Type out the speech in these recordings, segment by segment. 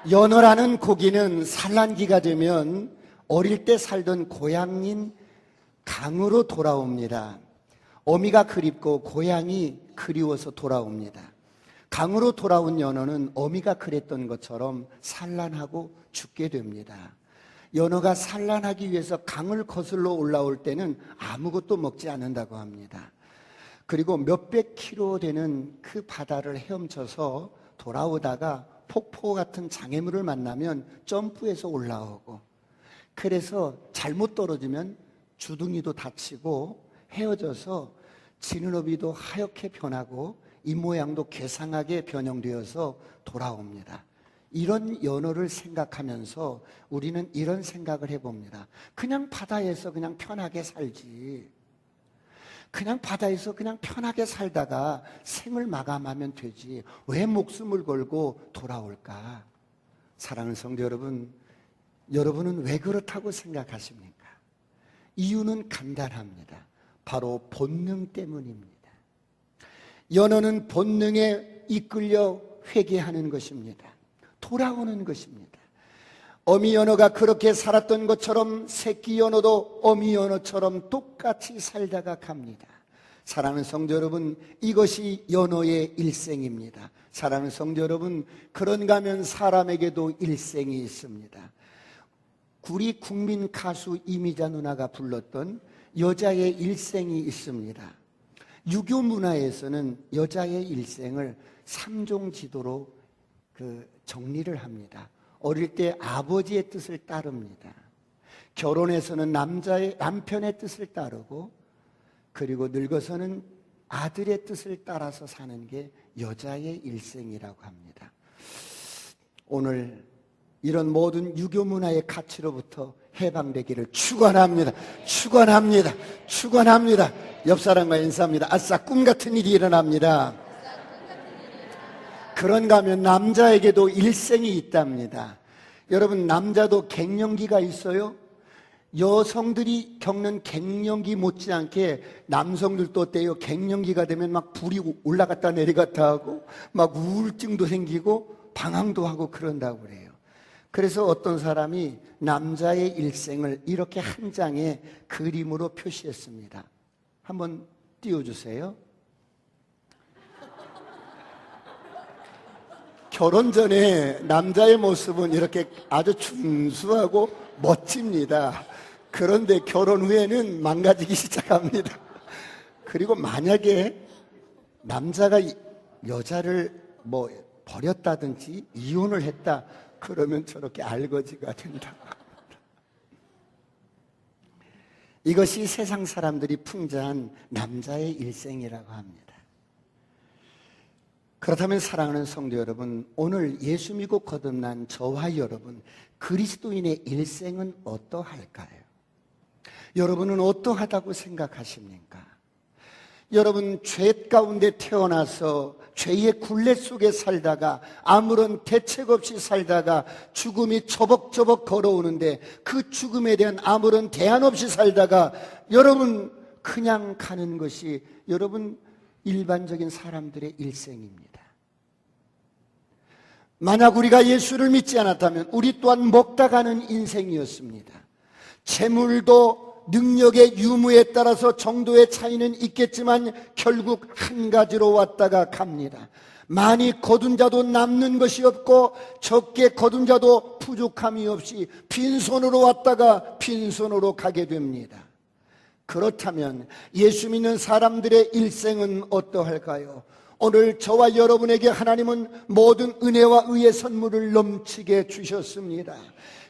연어라는 고기는 산란기가 되면 어릴 때 살던 고향인 강으로 돌아옵니다. 어미가 그립고 고향이 그리워서 돌아옵니다. 강으로 돌아온 연어는 어미가 그랬던 것처럼 산란하고 죽게 됩니다. 연어가 산란하기 위해서 강을 거슬러 올라올 때는 아무것도 먹지 않는다고 합니다. 그리고 몇백 킬로 되는 그 바다를 헤엄쳐서 돌아오다가 폭포 같은 장애물을 만나면 점프해서 올라오고, 그래서 잘못 떨어지면 주둥이도 다치고 헤어져서 지느러미도 하얗게 변하고 입모양도 괴상하게 변형되어서 돌아옵니다. 이런 연어를 생각하면서 우리는 이런 생각을 해봅니다. 그냥 바다에서 그냥 편하게 살지, 그냥 바다에서 그냥 편하게 살다가 생을 마감하면 되지, 왜 목숨을 걸고 돌아올까? 사랑하는 성도 여러분, 여러분은 왜 그렇다고 생각하십니까? 이유는 간단합니다. 바로 본능 때문입니다. 연어는 본능에 이끌려 회개하는 것입니다. 돌아오는 것입니다. 어미 연어가 그렇게 살았던 것처럼 새끼 연어도 어미 연어처럼 똑같이 살다가 갑니다. 사랑하는 성도 여러분, 이것이 연어의 일생입니다. 사랑하는 성도 여러분, 그런가 하면 사람에게도 일생이 있습니다. 우리 국민 가수 이미자 누나가 불렀던 여자의 일생이 있습니다. 유교 문화에서는 여자의 일생을 3종 지도로 정리를 합니다. 어릴 때 아버지의 뜻을 따릅니다. 결혼해서는 남편의 뜻을 따르고, 그리고 늙어서는 아들의 뜻을 따라서 사는 게 여자의 일생이라고 합니다. 오늘 이런 모든 유교 문화의 가치로부터 해방되기를 축원합니다. 축원합니다. 축원합니다. 옆 사람과 인사합니다. 아싸, 꿈 같은 일이 일어납니다. 그런가 하면 남자에게도 일생이 있답니다. 여러분, 남자도 갱년기가 있어요. 여성들이 겪는 갱년기 못지않게 남성들도 어때요? 갱년기가 되면 막 불이 올라갔다 내려갔다 하고 막 우울증도 생기고 방황도 하고 그런다고 그래요. 그래서 어떤 사람이 남자의 일생을 이렇게 한 장의 그림으로 표시했습니다. 한번 띄워주세요. 결혼 전에 남자의 모습은 이렇게 아주 준수하고 멋집니다. 그런데 결혼 후에는 망가지기 시작합니다. 그리고 만약에 남자가 여자를 버렸다든지 이혼을 했다, 그러면 저렇게 알거지가 된다. 이것이 세상 사람들이 풍자한 남자의 일생이라고 합니다. 그렇다면 사랑하는 성도 여러분, 오늘 예수 믿고 거듭난 저와 여러분, 그리스도인의 일생은 어떠할까요? 여러분은 어떠하다고 생각하십니까? 여러분, 죄 가운데 태어나서 죄의 굴레 속에 살다가 아무런 대책 없이 살다가 죽음이 저벅저벅 걸어오는데 그 죽음에 대한 아무런 대안 없이 살다가 여러분 그냥 가는 것이 여러분 일반적인 사람들의 일생입니다. 만약 우리가 예수를 믿지 않았다면 우리 또한 먹다 가는 인생이었습니다. 재물도 능력의 유무에 따라서 정도의 차이는 있겠지만 결국 한 가지로 왔다가 갑니다. 많이 거둔 자도 남는 것이 없고 적게 거둔 자도 부족함이 없이 빈손으로 왔다가 빈손으로 가게 됩니다. 그렇다면 예수 믿는 사람들의 일생은 어떠할까요? 오늘 저와 여러분에게 하나님은 모든 은혜와 의의 선물을 넘치게 주셨습니다.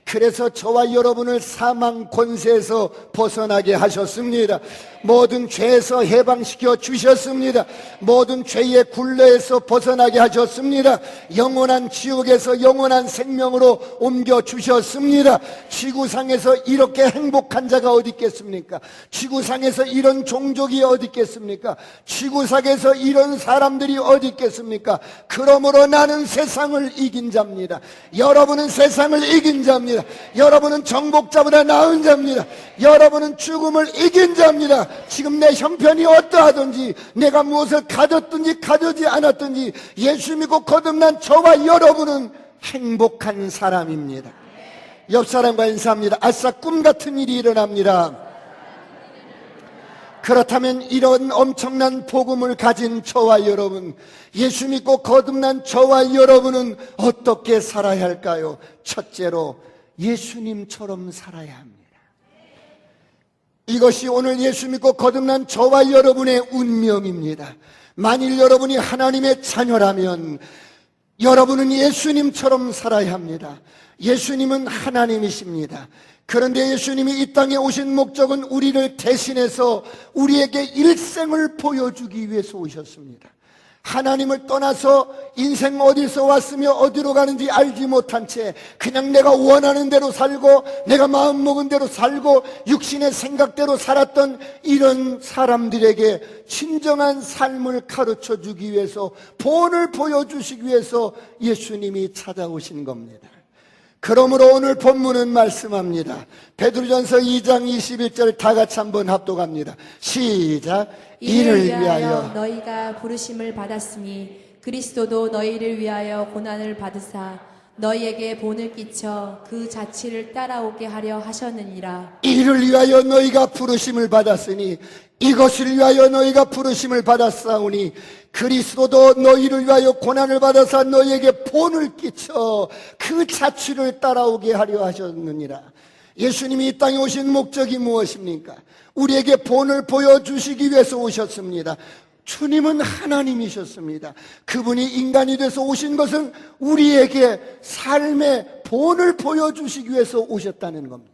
그래서 저와 여러분을 사망 권세에서 벗어나게 하셨습니다. 모든 죄에서 해방시켜 주셨습니다. 모든 죄의 굴레에서 벗어나게 하셨습니다. 영원한 지옥에서 영원한 생명으로 옮겨 주셨습니다. 지구상에서 이렇게 행복한 자가 어디 있겠습니까? 지구상에서 이런 종족이 어디 있겠습니까? 지구상에서 이런 사람들이 어디 있겠습니까? 그러므로 나는 세상을 이긴 자입니다. 여러분은 세상을 이긴 자입니다. 여러분은 정복자보다 나은 자입니다. 여러분은 죽음을 이긴 자입니다. 지금 내 형편이 어떠하든지 내가 무엇을 가졌든지 가져지 않았든지 예수 믿고 거듭난 저와 여러분은 행복한 사람입니다. 옆 사람과 인사합니다. 아싸, 꿈 같은 일이 일어납니다. 그렇다면 이런 엄청난 복음을 가진 저와 여러분, 예수 믿고 거듭난 저와 여러분은 어떻게 살아야 할까요? 첫째로 예수님처럼 살아야 합니다. 이것이 오늘 예수 믿고 거듭난 저와 여러분의 운명입니다. 만일 여러분이 하나님의 자녀라면 여러분은 예수님처럼 살아야 합니다. 예수님은 하나님이십니다. 그런데 예수님이 이 땅에 오신 목적은 우리를 대신해서 우리에게 일생을 보여주기 위해서 오셨습니다. 하나님을 떠나서 인생 어디서 왔으며 어디로 가는지 알지 못한 채 그냥 내가 원하는 대로 살고 내가 마음먹은 대로 살고 육신의 생각대로 살았던 이런 사람들에게 진정한 삶을 가르쳐주기 위해서, 본을 보여주시기 위해서 예수님이 찾아오신 겁니다. 그러므로 오늘 본문은 말씀합니다. 베드로전서 2장 21절 다 같이 한번 합독합니다. 시작. 이를 위하여 너희가 부르심을 받았으니 그리스도도 너희를 위하여 고난을 받으사 너희에게 본을 끼쳐 그 자취를 따라오게 하려 하셨느니라. 이를 위하여 너희가 부르심을 받았으니, 이것을 위하여 너희가 부르심을 받았사오니 그리스도도 너희를 위하여 고난을 받아서 너희에게 본을 끼쳐 그 자취를 따라오게 하려 하셨느니라. 예수님이 이 땅에 오신 목적이 무엇입니까? 우리에게 본을 보여주시기 위해서 오셨습니다. 주님은 하나님이셨습니다. 그분이 인간이 돼서 오신 것은 우리에게 삶의 본을 보여주시기 위해서 오셨다는 겁니다.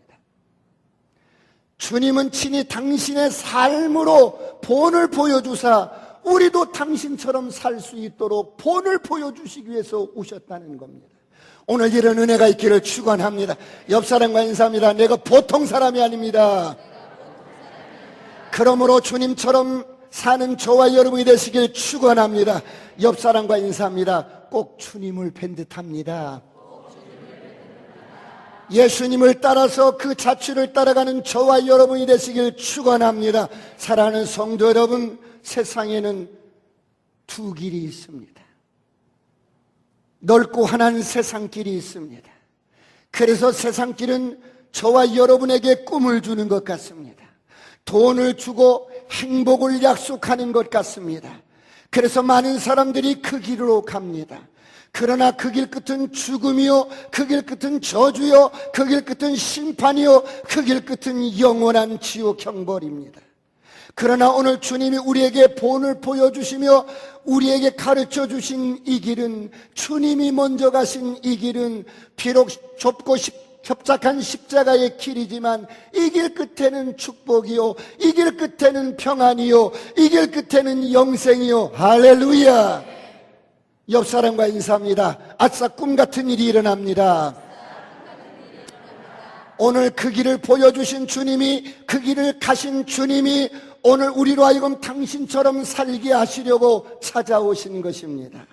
주님은 친히 당신의 삶으로 본을 보여주사 우리도 당신처럼 살 수 있도록 본을 보여주시기 위해서 오셨다는 겁니다. 오늘 이런 은혜가 있기를 축원합니다. 옆 사람과 인사합니다. 내가 보통 사람이 아닙니다. 그러므로 주님처럼 사는 저와 여러분이 되시길 축원합니다. 옆 사람과 인사합니다. 꼭 주님을 뵌 듯합니다. 예수님을 따라서 그 자취를 따라가는 저와 여러분이 되시길 축원합니다. 사랑하는 성도 여러분, 세상에는 두 길이 있습니다. 넓고 환한 세상길이 있습니다. 그래서 세상길은 저와 여러분에게 꿈을 주는 것 같습니다. 돈을 주고 행복을 약속하는 것 같습니다. 그래서 많은 사람들이 그 길로 갑니다. 그러나 그 길 끝은 죽음이요, 그 길 끝은 저주요, 그 길 끝은 심판이요, 그 길 끝은 영원한 지옥 형벌입니다. 그러나 오늘 주님이 우리에게 본을 보여주시며 우리에게 가르쳐 주신 이 길은, 주님이 먼저 가신 이 길은 비록 좁고 협착한 십자가의 길이지만 이 길 끝에는 축복이요, 이 길 끝에는 평안이요, 이 길 끝에는 영생이요. 할렐루야. 옆 사람과 인사합니다. 아싸, 꿈 같은 일이 일어납니다. 오늘 그 길을 보여주신 주님이, 그 길을 가신 주님이 오늘 우리로 하여금 당신처럼 살게 하시려고 찾아오신 것입니다.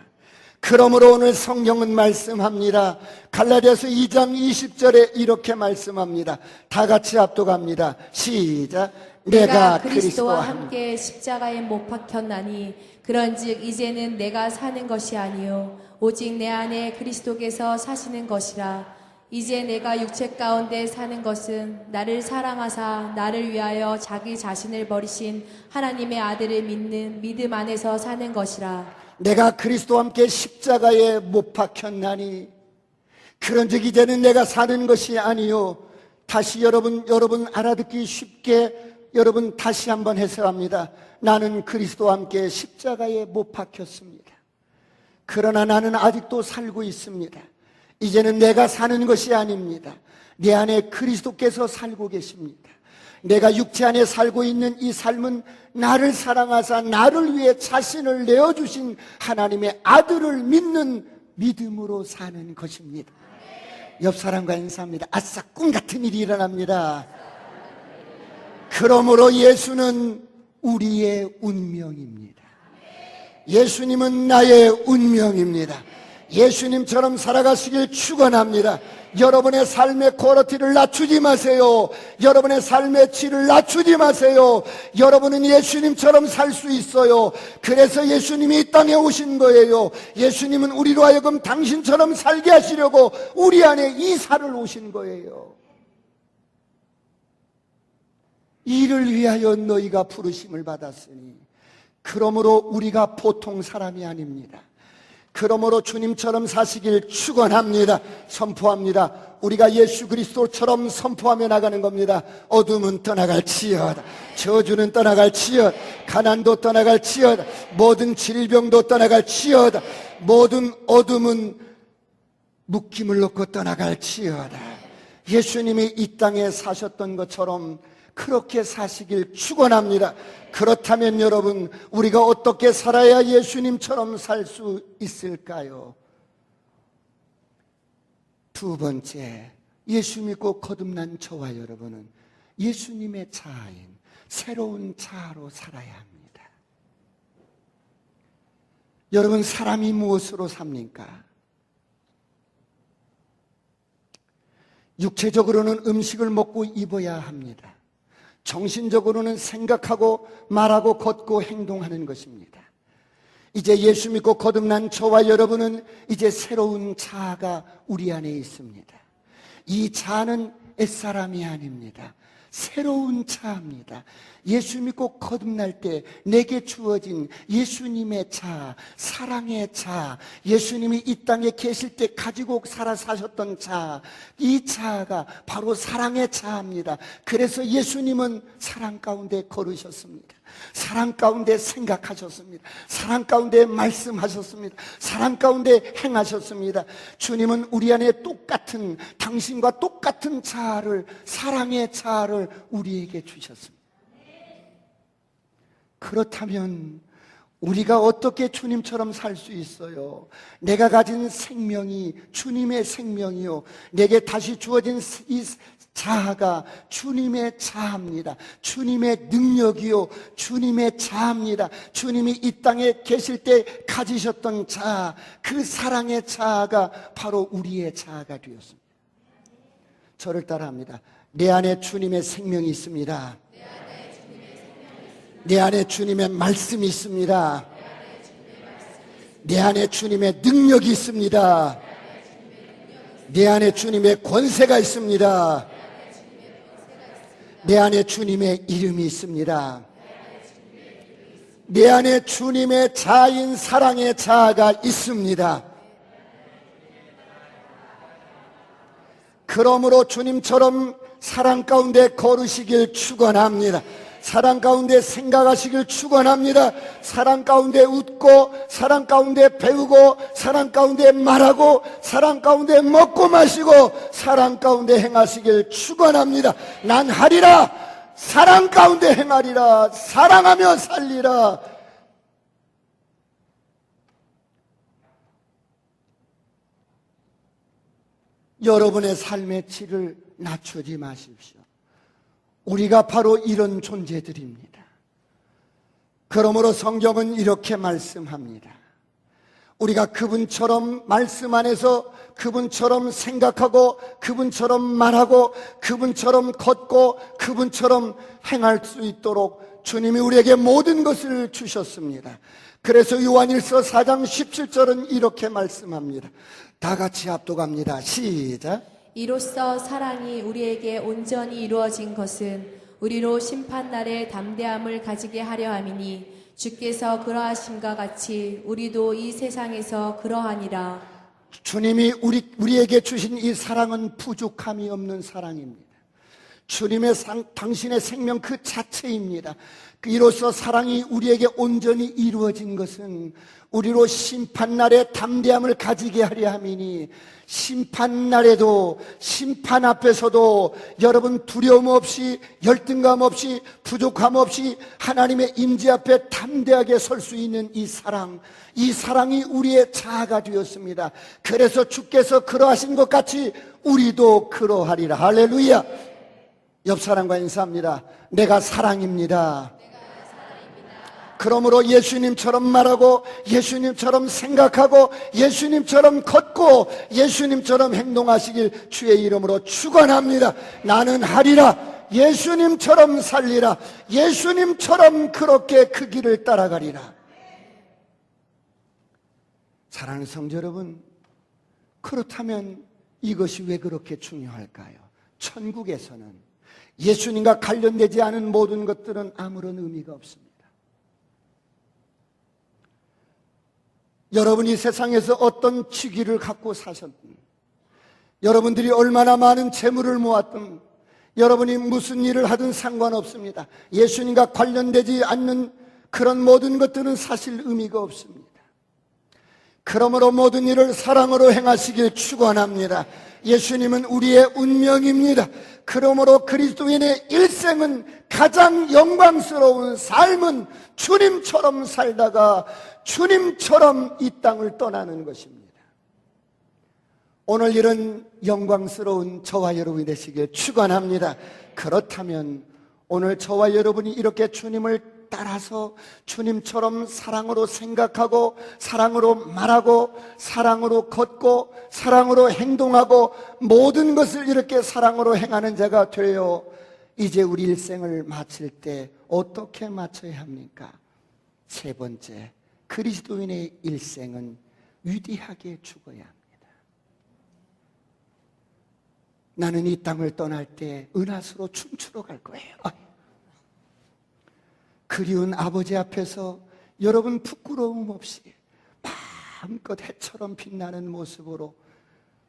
그러므로 오늘 성경은 말씀합니다. 갈라디아서 2장 20절에 이렇게 말씀합니다. 다 같이 합독합니다. 시작. 내가 그리스도와 함께 십자가에 못 박혔나니 그런즉 이제는 내가 사는 것이 아니요 오직 내 안에 그리스도께서 사시는 것이라. 이제 내가 육체 가운데 사는 것은 나를 사랑하사 나를 위하여 자기 자신을 버리신 하나님의 아들을 믿는 믿음 안에서 사는 것이라. 내가 그리스도와 함께 십자가에 못 박혔나니 그런즉 이제는 내가 사는 것이 아니요. 다시 여러분 알아듣기 쉽게 여러분 다시 한번 해석합니다. 나는 그리스도와 함께 십자가에 못 박혔습니다. 그러나 나는 아직도 살고 있습니다. 이제는 내가 사는 것이 아닙니다. 내 안에 그리스도께서 살고 계십니다. 내가 육체 안에 살고 있는 이 삶은 나를 사랑하사 나를 위해 자신을 내어주신 하나님의 아들을 믿는 믿음으로 사는 것입니다. 옆 사람과 인사합니다. 아싸, 꿈 같은 일이 일어납니다. 그러므로 예수는 우리의 운명입니다. 예수님은 나의 운명입니다. 예수님처럼 살아가시길 축원합니다. 여러분의 삶의 퀄리티를 낮추지 마세요. 여러분의 삶의 질을 낮추지 마세요. 여러분은 예수님처럼 살 수 있어요. 그래서 예수님이 이 땅에 오신 거예요. 예수님은 우리로 하여금 당신처럼 살게 하시려고 우리 안에 이사를 오신 거예요. 이를 위하여 너희가 부르심을 받았으니 그러므로 우리가 보통 사람이 아닙니다. 그러므로 주님처럼 사시길 축원합니다. 선포합니다. 우리가 예수 그리스도처럼 선포하며 나가는 겁니다. 어둠은 떠나갈지어다. 저주는 떠나갈지어다. 가난도 떠나갈지어다. 모든 질병도 떠나갈지어다. 모든 어둠은 묶임을 놓고 떠나갈지어다. 예수님이 이 땅에 사셨던 것처럼 그렇게 사시길 축원합니다. 그렇다면 여러분, 우리가 어떻게 살아야 예수님처럼 살 수 있을까요? 두 번째, 예수 믿고 거듭난 저와 여러분은 예수님의 자아인 새로운 자아로 살아야 합니다. 여러분, 사람이 무엇으로 삽니까? 육체적으로는 음식을 먹고 입어야 합니다. 정신적으로는 생각하고 말하고 걷고 행동하는 것입니다. 이제 예수 믿고 거듭난 저와 여러분은 이제 새로운 자아가 우리 안에 있습니다. 이 자아는 옛사람이 아닙니다. 새로운 자아입니다. 예수 믿고 거듭날 때 내게 주어진 예수님의 자아, 사랑의 자아, 예수님이 이 땅에 계실 때 가지고 사셨던 자아, 이 자아가 바로 사랑의 자아입니다. 그래서 예수님은 사랑 가운데 걸으셨습니다. 사랑 가운데 생각하셨습니다. 사랑 가운데 말씀하셨습니다. 사랑 가운데 행하셨습니다. 주님은 우리 안에 똑같은, 당신과 똑같은 자아를, 사랑의 자아를 우리에게 주셨습니다. 그렇다면 우리가 어떻게 주님처럼 살 수 있어요? 내가 가진 생명이 주님의 생명이요, 내게 다시 주어진 이 자아가 주님의 자아입니다. 주님의 능력이요, 주님의 자아입니다. 주님이 이 땅에 계실 때 가지셨던 자아, 그 사랑의 자아가 바로 우리의 자아가 되었습니다. 저를 따라합니다. 내 안에 주님의 생명이 있습니다. 내 안에 주님의 말씀이 있습니다. 내 안에 주님의 능력이 있습니다. 내 안에 주님의 권세가 있습니다. 내 안에 주님의 이름이 있습니다. 내 안에 주님의 자아인 사랑의 자아가 있습니다. 그러므로 주님처럼 사랑 가운데 걸으시길 축원합니다. 사랑 가운데 생각하시길 축원합니다. 사랑 가운데 웃고, 사랑 가운데 배우고, 사랑 가운데 말하고, 사랑 가운데 먹고 마시고, 사랑 가운데 행하시길 축원합니다. 난 하리라, 사랑 가운데 행하리라, 사랑하며 살리라. 여러분의 삶의 질을 낮추지 마십시오. 우리가 바로 이런 존재들입니다. 그러므로 성경은 이렇게 말씀합니다. 우리가 그분처럼 말씀 안에서 그분처럼 생각하고, 그분처럼 말하고, 그분처럼 걷고, 그분처럼 행할 수 있도록 주님이 우리에게 모든 것을 주셨습니다. 그래서 요한일서 4장 17절은 이렇게 말씀합니다. 다 같이 합독합니다. 시작. 이로써 사랑이 우리에게 온전히 이루어진 것은 우리로 심판날에 담대함을 가지게 하려 함이니 주께서 그러하심과 같이 우리도 이 세상에서 그러하니라. 주님이 우리에게 주신 이 사랑은 부족함이 없는 사랑입니다. 주님의 당신의 생명 그 자체입니다. 이로써 사랑이 우리에게 온전히 이루어진 것은 우리로 심판날에 담대함을 가지게 하려 함이니, 심판날에도, 심판 앞에서도 여러분 두려움 없이, 열등감 없이, 부족함 없이 하나님의 임재 앞에 담대하게 설 수 있는 이 사랑, 이 사랑이 우리의 자아가 되었습니다. 그래서 주께서 그러하신 것 같이 우리도 그러하리라. 할렐루야. 옆 사람과 인사합니다. 내가 사랑입니다. 그러므로 예수님처럼 말하고 예수님처럼 생각하고 예수님처럼 걷고 예수님처럼 행동하시길 주의 이름으로 축원합니다. 나는 하리라. 예수님처럼 살리라. 예수님처럼 그렇게 그 길을 따라가리라. 사랑하는 성도 여러분, 그렇다면 이것이 왜 그렇게 중요할까요? 천국에서는 예수님과 관련되지 않은 모든 것들은 아무런 의미가 없습니다. 여러분이 세상에서 어떤 직위를 갖고 사셨든, 여러분들이 얼마나 많은 재물을 모았든, 여러분이 무슨 일을 하든 상관없습니다. 예수님과 관련되지 않는 그런 모든 것들은 사실 의미가 없습니다. 그러므로 모든 일을 사랑으로 행하시길 축원합니다. 예수님은 우리의 운명입니다. 그러므로 그리스도인의 일생은 가장 영광스러운 삶은 주님처럼 살다가 주님처럼 이 땅을 떠나는 것입니다. 오늘 이런 영광스러운 저와 여러분이 되시길 축원합니다. 그렇다면 오늘 저와 여러분이 이렇게 주님을 따라서 주님처럼 사랑으로 생각하고 사랑으로 말하고 사랑으로 걷고 사랑으로 행동하고 모든 것을 이렇게 사랑으로 행하는 자가 되어 이제 우리 일생을 마칠 때 어떻게 마쳐야 합니까? 세 번째, 그리스도인의 일생은 위대하게 죽어야 합니다. 나는 이 땅을 떠날 때 은하수로 춤추러 갈 거예요. 그리운 아버지 앞에서 여러분 부끄러움 없이 마음껏 해처럼 빛나는 모습으로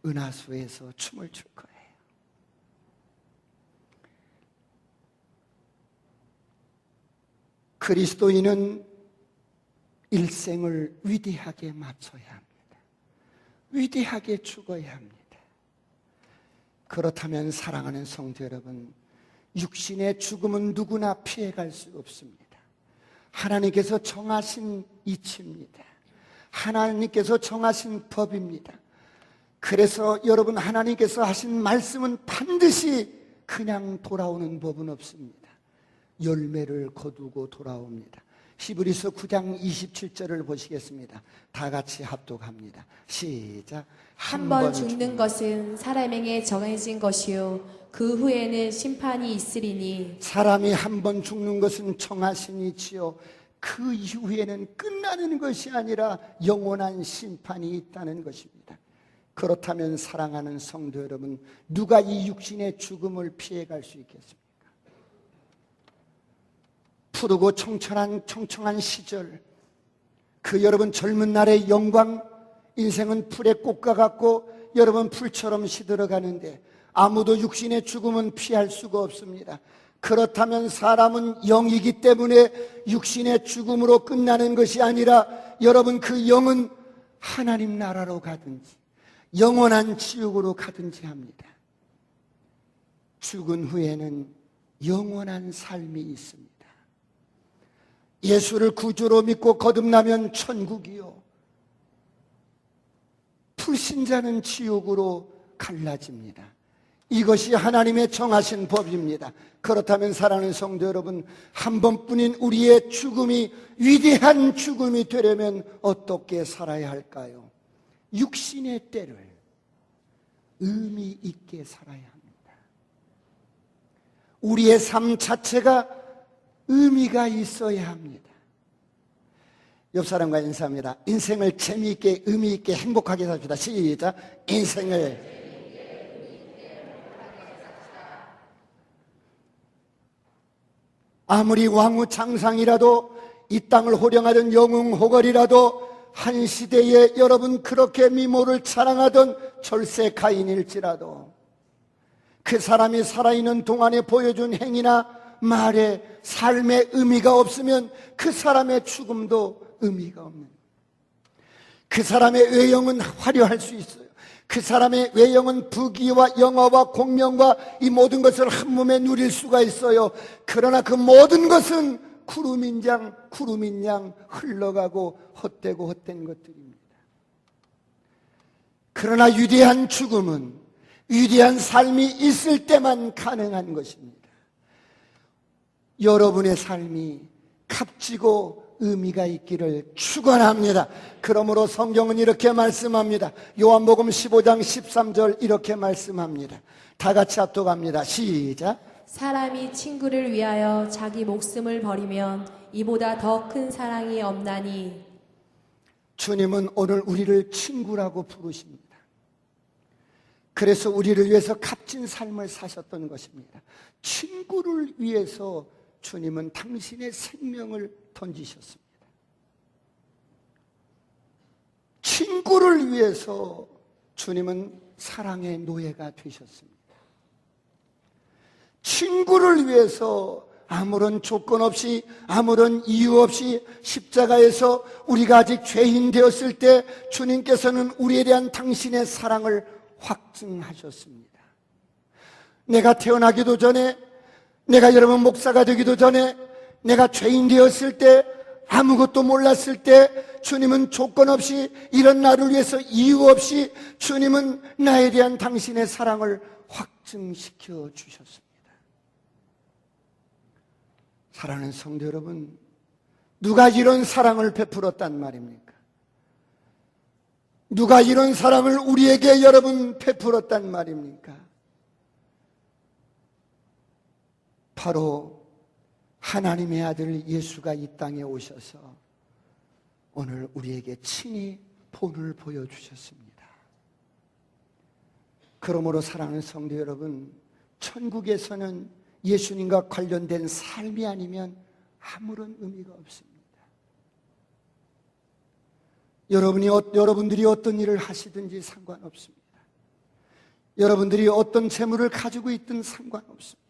은하수에서 춤을 출 거예요. 그리스도인은 일생을 위대하게 마쳐야 합니다. 위대하게 죽어야 합니다. 그렇다면 사랑하는 성도 여러분, 육신의 죽음은 누구나 피해갈 수 없습니다. 하나님께서 정하신 이치입니다. 하나님께서 정하신 법입니다. 그래서 여러분, 하나님께서 하신 말씀은 반드시 그냥 돌아오는 법은 없습니다. 열매를 거두고 돌아옵니다. 히브리서 9장 27절을 보시겠습니다. 다 같이 합독합니다. 시작. 한 번 죽는 것은 사람에게 정해진 것이요 그 후에는 심판이 있으리니. 사람이 한 번 죽는 것은 정하신 이치요 그 이후에는 끝나는 것이 아니라 영원한 심판이 있다는 것입니다. 그렇다면 사랑하는 성도 여러분, 누가 이 육신의 죽음을 피해갈 수 있겠습니까? 푸르고 청청한 시절, 그 여러분 젊은 날의 영광, 인생은 풀의 꽃과 같고 여러분 풀처럼 시들어가는데 아무도 육신의 죽음은 피할 수가 없습니다. 그렇다면 사람은 영이기 때문에 육신의 죽음으로 끝나는 것이 아니라 여러분 그 영은 하나님 나라로 가든지 영원한 지옥으로 가든지 합니다. 죽은 후에는 영원한 삶이 있습니다. 예수를 구주로 믿고 거듭나면 천국이요, 불신자는 지옥으로 갈라집니다. 이것이 하나님의 정하신 법입니다. 그렇다면 사랑하는 성도 여러분, 한 번뿐인 우리의 죽음이 위대한 죽음이 되려면 어떻게 살아야 할까요? 육신의 때를 의미 있게 살아야 합니다. 우리의 삶 자체가 의미가 있어야 합니다. 옆 사람과 인사합니다. 인생을 재미있게 의미있게 행복하게 삽시다. 시작. 인생을 아무리 왕후창상이라도 이 땅을 호령하던 영웅호걸이라도 한 시대에 여러분 그렇게 미모를 자랑하던 절세 가인일지라도 그 사람이 살아있는 동안에 보여준 행위나 말에 삶의 의미가 없으면 그 사람의 죽음도 의미가 없는, 그 사람의 외형은 화려할 수 있어요. 그 사람의 외형은 부귀와 영화와 공명과 이 모든 것을 한 몸에 누릴 수가 있어요. 그러나 그 모든 것은 구름인 양 흘러가고 헛되고 헛된 것들입니다. 그러나 위대한 죽음은 위대한 삶이 있을 때만 가능한 것입니다. 여러분의 삶이 값지고 의미가 있기를 축원합니다. 그러므로 성경은 이렇게 말씀합니다. 요한복음 15장 13절 이렇게 말씀합니다. 다 같이 합독합니다. 시작. 사람이 친구를 위하여 자기 목숨을 버리면 이보다 더 큰 사랑이 없나니. 주님은 오늘 우리를 친구라고 부르십니다. 그래서 우리를 위해서 값진 삶을 사셨던 것입니다. 친구를 위해서 주님은 당신의 생명을 던지셨습니다. 친구를 위해서 주님은 사랑의 노예가 되셨습니다. 친구를 위해서 아무런 조건 없이, 아무런 이유 없이 십자가에서 우리가 아직 죄인 되었을 때 주님께서는 우리에 대한 당신의 사랑을 확증하셨습니다. 내가 태어나기도 전에, 내가 여러분 목사가 되기도 전에, 내가 죄인 되었을 때, 아무것도 몰랐을 때 주님은 조건 없이, 이런 나를 위해서 이유 없이 주님은 나에 대한 당신의 사랑을 확증시켜 주셨습니다. 사랑하는 성도 여러분, 누가 이런 사랑을 베풀었단 말입니까? 누가 이런 사랑을 우리에게 여러분 베풀었단 말입니까? 바로 하나님의 아들 예수가 이 땅에 오셔서 오늘 우리에게 친히 본을 보여주셨습니다. 그러므로 사랑하는 성도 여러분, 천국에서는 예수님과 관련된 삶이 아니면 아무런 의미가 없습니다. 여러분들이 어떤 일을 하시든지 상관없습니다. 여러분들이 어떤 재물을 가지고 있든 상관없습니다.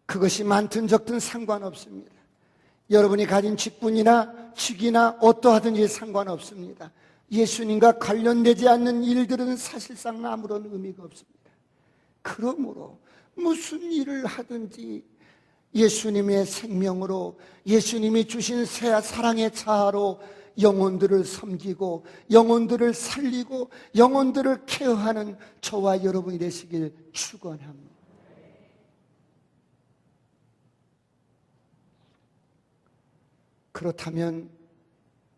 그것이 많든 적든 상관없습니다. 여러분이 가진 직분이나 직위나 어떠하든지 상관없습니다. 예수님과 관련되지 않는 일들은 사실상 아무런 의미가 없습니다. 그러므로 무슨 일을 하든지 예수님의 생명으로, 예수님이 주신 사랑의 자아로 영혼들을 섬기고 영혼들을 살리고 영혼들을 케어하는 저와 여러분이 되시길 축원합니다. 그렇다면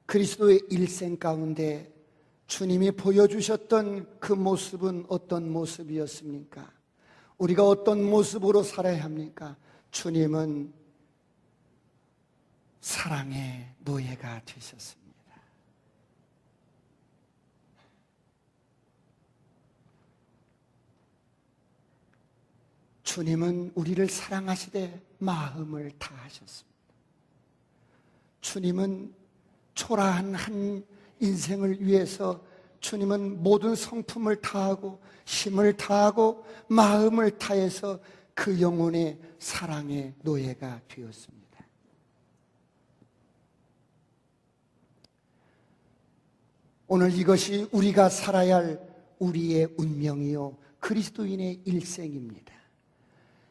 그리스도의 일생 가운데 주님이 보여주셨던 그 모습은 어떤 모습이었습니까? 우리가 어떤 모습으로 살아야 합니까? 주님은 사랑의 노예가 되셨습니다. 주님은 우리를 사랑하시되 마음을 다하셨습니다. 주님은 초라한 한 인생을 위해서 주님은 모든 성품을 다하고 힘을 다하고 마음을 다해서 그 영혼의 사랑의 노예가 되었습니다. 오늘 이것이 우리가 살아야 할 우리의 운명이요 그리스도인의 일생입니다.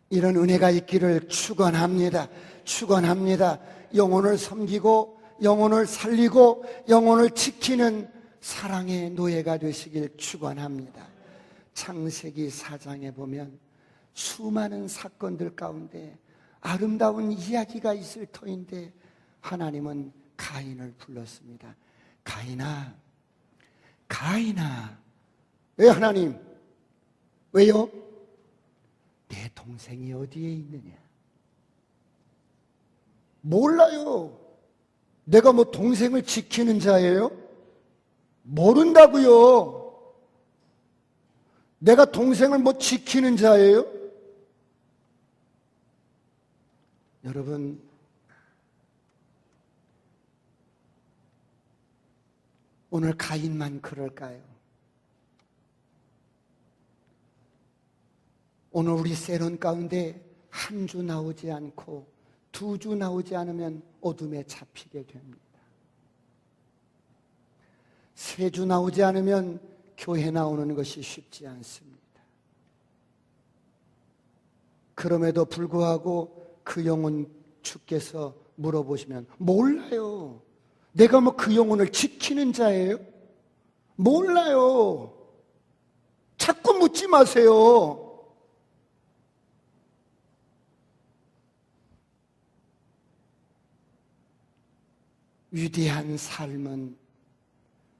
이런 은혜가 있기를 축원합니다. 축원합니다. 영혼을 섬기고 영혼을 살리고 영혼을 지키는 사랑의 노예가 되시길 축원합니다. 창세기 4장에 보면 수많은 사건들 가운데 아름다운 이야기가 있을 터인데 하나님은 가인을 불렀습니다. 가인아, 가인아. 왜 하나님? 왜요? 내 동생이 어디에 있느냐? 몰라요. 내가 뭐 동생을 지키는 자예요? 모른다고요. 내가 동생을 뭐 지키는 자예요? 여러분, 오늘 가인만 그럴까요? 오늘 우리 세론 가운데 한 주 나오지 않고 2주 나오지 않으면 어둠에 잡히게 됩니다. 3주 나오지 않으면 교회 나오는 것이 쉽지 않습니다. 그럼에도 불구하고 그 영혼 주께서 물어보시면 몰라요. 내가 뭐 그 영혼을 지키는 자예요? 몰라요. 자꾸 묻지 마세요. 위대한 삶은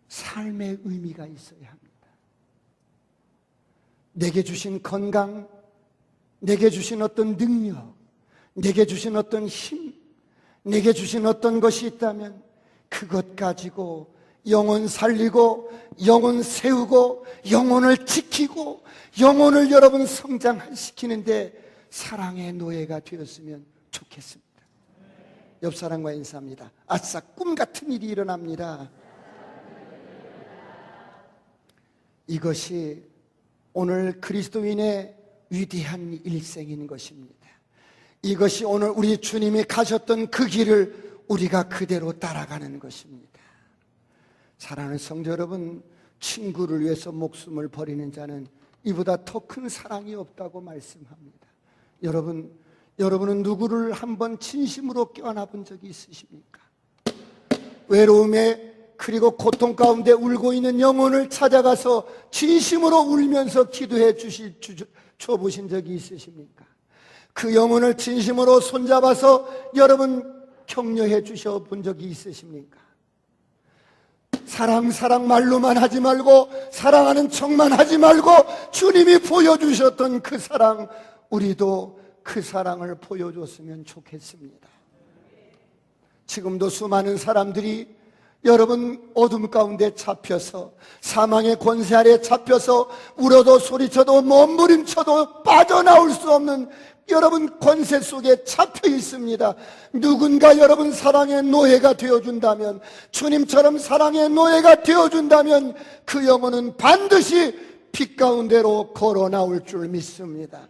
삶의 의미가 있어야 합니다. 내게 주신 건강, 내게 주신 어떤 능력, 내게 주신 어떤 힘, 내게 주신 어떤 것이 있다면 그것 가지고 영혼 살리고 영혼 세우고 영혼을 지키고 영혼을 여러분 성장시키는데 사랑의 노예가 되었으면 좋겠습니다. 옆 사람과 인사합니다. 아싸, 꿈 같은 일이 일어납니다. 이것이 오늘 그리스도인의 위대한 일생인 것입니다. 이것이 오늘 우리 주님이 가셨던 그 길을 우리가 그대로 따라가는 것입니다. 사랑하는 성도 여러분, 친구를 위해서 목숨을 버리는 자는 이보다 더 큰 사랑이 없다고 말씀합니다. 여러분은 누구를 한번 진심으로 껴안아 본 적이 있으십니까? 외로움에 그리고 고통 가운데 울고 있는 영혼을 찾아가서 진심으로 울면서 기도해 줘보신 적이 있으십니까? 그 영혼을 진심으로 손잡아서 여러분 격려해 주셔 본 적이 있으십니까? 사랑 말로만 하지 말고 사랑하는 척만 하지 말고 주님이 보여주셨던 그 사랑, 우리도 그 사랑을 보여줬으면 좋겠습니다. 지금도 수많은 사람들이 여러분 어둠 가운데 잡혀서 사망의 권세 아래 잡혀서 울어도 소리쳐도 몸부림쳐도 빠져나올 수 없는 여러분 권세 속에 잡혀 있습니다. 누군가 여러분 사랑의 노예가 되어준다면, 주님처럼 사랑의 노예가 되어준다면 그 영혼은 반드시 빛 가운데로 걸어 나올 줄 믿습니다.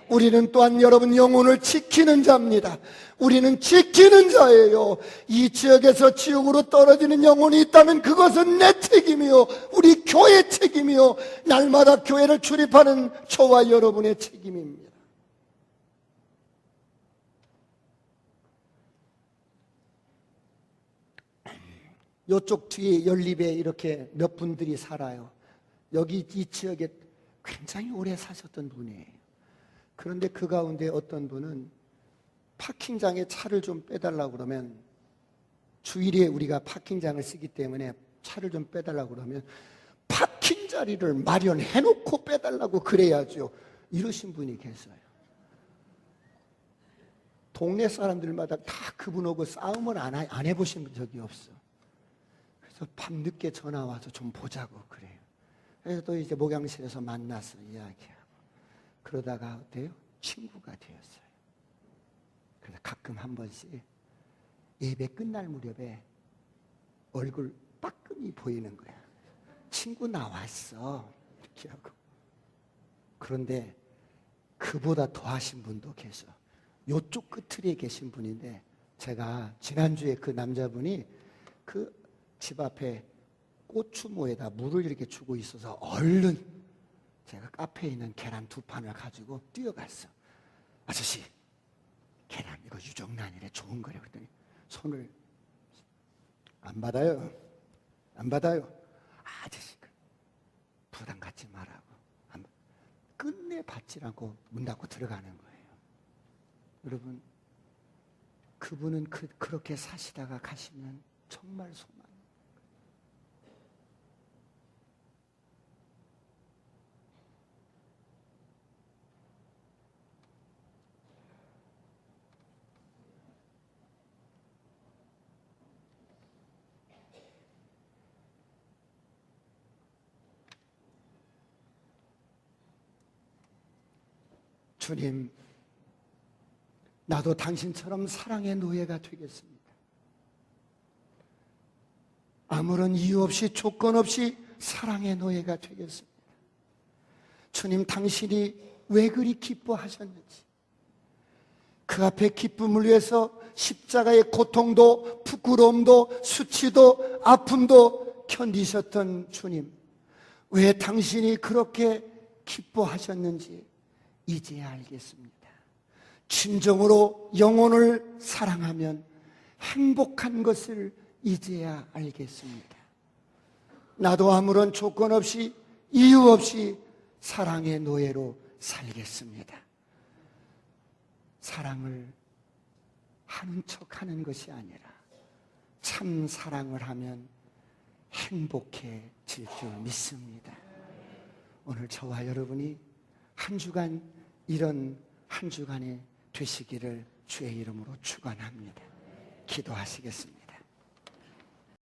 우리는 또한 여러분 영혼을 지키는 자입니다. 우리는 지키는 자예요. 이 지역에서 지옥으로 떨어지는 영혼이 있다면 그것은 내 책임이요, 우리 교회 책임이요, 날마다 교회를 출입하는 저와 여러분의 책임입니다. 이쪽 뒤에 연립에 이렇게 몇 분들이 살아요. 여기 이 지역에 굉장히 오래 사셨던 분이에요. 그런데 그 가운데 어떤 분은 파킹장에 차를 좀 빼달라고 그러면, 주일에 우리가 파킹장을 쓰기 때문에 차를 좀 빼달라고 그러면 파킹 자리를 마련해놓고 빼달라고 그래야죠, 이러신 분이 계세요. 동네 사람들마다 다 그분하고 싸움을 안 해보신 적이 없어. 그래서 밤늦게 전화 와서 좀 보자고 그래요. 그래서 또 이제 목양실에서 만나서 이야기하고 그러다가 어때요? 친구가 되었어요. 그래서 가끔 한 번씩 예배 끝날 무렵에 얼굴 따끔히 보이는 거야. 친구 나왔어, 이렇게 하고. 그런데 그보다 더하신 분도 계셔. 요쪽 끝에 계신 분인데, 제가 지난주에 그 남자분이 그 집 앞에 고추모에다 물을 이렇게 주고 있어서 얼른 제가 카페에 있는 계란 2판을 가지고 뛰어갔어. 아저씨, 계란 이거 유정란이래, 좋은 거래. 그랬더니 손을 안 받아요. 아저씨, 부담 갖지 말라고. 끝내 받지 않고 문 닫고 들어가는 거예요. 여러분, 그분은 그렇게 사시다가 가시면 정말 소망. 주님, 나도 당신처럼 사랑의 노예가 되겠습니다. 아무런 이유 없이 조건 없이 사랑의 노예가 되겠습니다. 주님, 당신이 왜 그리 기뻐하셨는지, 그 앞에 기쁨을 위해서 십자가의 고통도 부끄러움도 수치도 아픔도 견디셨던 주님, 왜 당신이 그렇게 기뻐하셨는지 이제야 알겠습니다. 진정으로 영혼을 사랑하면 행복한 것을 이제야 알겠습니다. 나도 아무런 조건 없이 이유 없이 사랑의 노예로 살겠습니다. 사랑을 하는 척 하는 것이 아니라 참 사랑을 하면 행복해질 줄 믿습니다. 오늘 저와 여러분이 한 주간 이런 한 주간이 되시기를 주의 이름으로 축원합니다. 기도하시겠습니다.